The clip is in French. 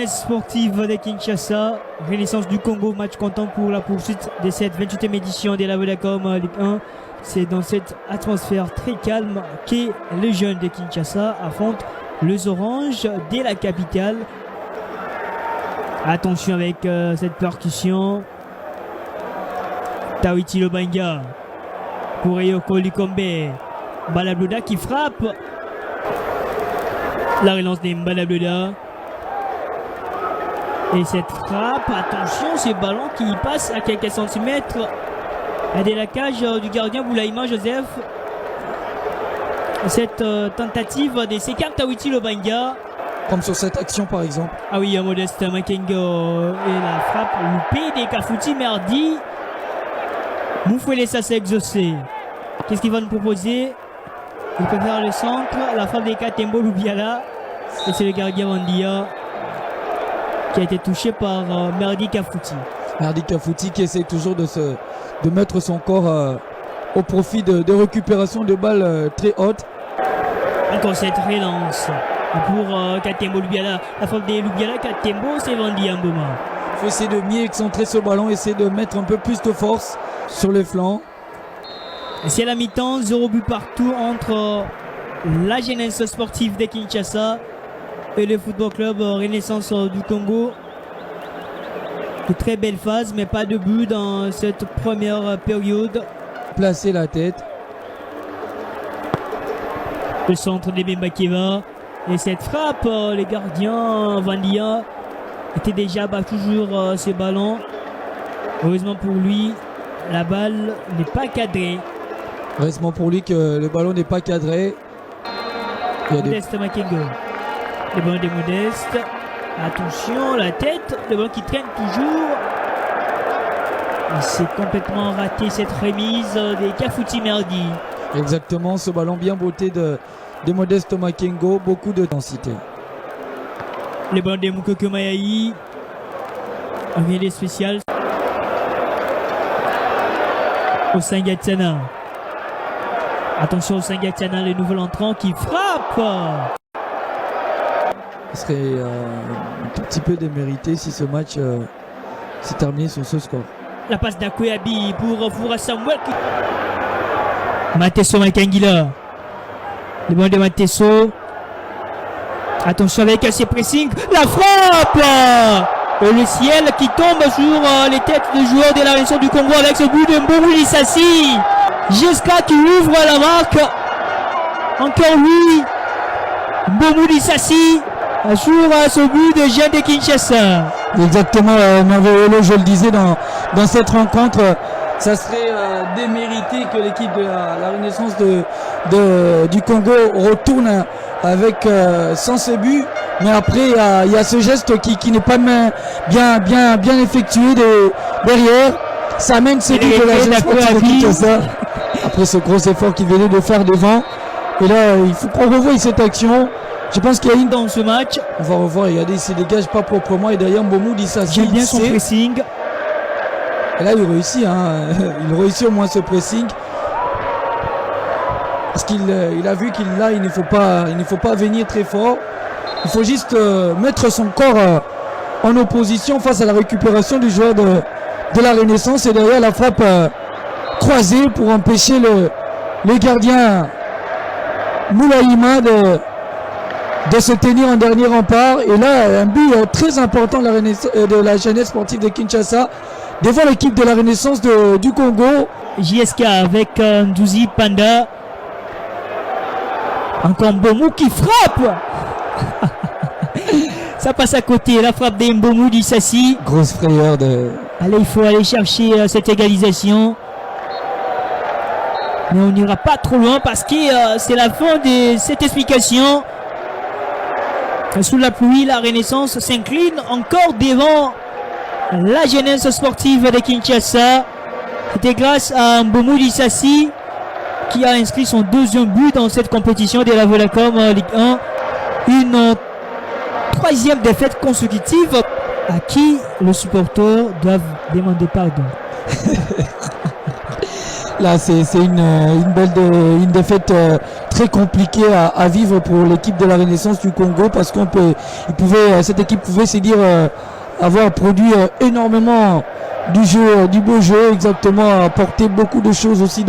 jeunesse sportive de Kinshasa, Renaissance du Congo, match comptant pour la poursuite de cette 28e édition de la Vodacom Ligue 1. C'est dans cette atmosphère très calme que les jeunes de Kinshasa affrontent les Oranges de la capitale. Attention avec cette percussion. Tawiti Lobanga pour Eyoko Likombe. Balabluda qui frappe. La relance des Balabluda. Et cette frappe, attention, ce ballon qui passe à quelques centimètres de la cage du gardien Boulaïma Joseph. Cette tentative de Sekar Tawiti Lobanga. Comme sur cette action par exemple. Ah oui, Modeste Makengo et la frappe loupée des Kafouti Merdi. Moufouele ça s'est exaucé. Qu'est-ce qu'il va nous proposer? Il peut faire le centre, la frappe des Katembo Loubiala. Et c'est le gardien Wandia qui a été touché par Merdi Kafouti. Merdi Kafouti qui essaie toujours de mettre son corps au profit de récupération de balles très hautes. Encore cette relance pour Katembo Loubiala. La frappe des Loubiala, Katembo, c'est Wandia Mboma. Il faut essayer de mieux excentrer ce ballon, essayer de mettre un peu plus de force sur les flancs. C'est la mi-temps, 0 but partout entre la jeunesse sportive de Kinshasa et le football club Renaissance du Congo. De très belle phase, mais pas de but dans cette première période. Placer la tête. Le centre de Bembakeva. Et cette frappe, les gardiens Vandia était déjà toujours ce ballon. Heureusement pour lui, la balle n'est pas cadrée. Heureusement pour lui que le ballon n'est pas cadré. Modeste Makengo. Le ballon de Modeste. Attention, la tête. Le ballon qui traîne toujours. Il s'est complètement raté cette remise des Kafouti Merdi. Exactement, ce ballon bien botté de Modeste Makengo. Beaucoup de densité. Le ballon de Moukoko Mayaï. Un mêlée spécial. Au Sangatana. Attention au Sangatana, le nouvel entrant qui frappe. Ce serait un tout petit peu démérité si ce match s'est terminé sur ce score. La passe d'Akoyabi pour Foura Samuel. Matesso Makangila. Le ballon de Matesso. Attention avec ses pressings. La frappe. Et le ciel qui tombe sur les têtes des joueurs de la Renaissance du Congo avec ce but de Mbomou Lissassi. Jusqu'à qui ouvre la marque. Encore lui. Mbomou Lissassi sur ce but de Jean de Kinshasa. Exactement, Mavolo, je le disais dans cette rencontre, ça serait démérité que l'équipe de la Renaissance du Congo retourne avec sans ce but. Mais après, il y a ce geste qui n'est pas bien effectué derrière. Ça amène ce but de la jeunesse sportive de Kinshasa. Après ce gros effort qu'il venait de faire devant. Et là, il faut qu'on revoie cette action. Je pense qu'il y a une dans ce match. On va revoir, regardez, il se dégage pas proprement. Et derrière, Mbomou dit ça. J'aime bien son pressing. Et là, il réussit. Il réussit au moins ce pressing. Parce qu'il a vu qu'il ne faut pas venir très fort. Il faut juste mettre son corps en opposition face à la récupération du joueur de la Renaissance. Et derrière, la frappe croisée pour empêcher le gardien Moulaïma de se tenir en dernier rempart. Et là, un but très important de la jeunesse sportive de Kinshasa devant l'équipe de la Renaissance du Congo. JSK avec Ndouzi Panda. Encore Mbomou qui frappe. Ça passe à côté, la frappe d'Mbomou Lissassi. Grosse frayeur de... Allez, il faut aller chercher cette égalisation. Mais on n'ira pas trop loin parce que c'est la fin de cette explication. Sous la pluie, la Renaissance s'incline encore devant la jeunesse sportive de Kinshasa. C'était grâce à Mbomou Lissassi qui a inscrit son deuxième but dans cette compétition de la Vodacom Ligue 1. Une troisième défaite consécutive à qui les supporters doivent demander pardon. Là, c'est une défaite très compliqué à vivre pour l'équipe de la Renaissance du Congo, parce cette équipe pouvait se dire avoir produit énormément du beau jeu, exactement, apporter beaucoup de choses aussi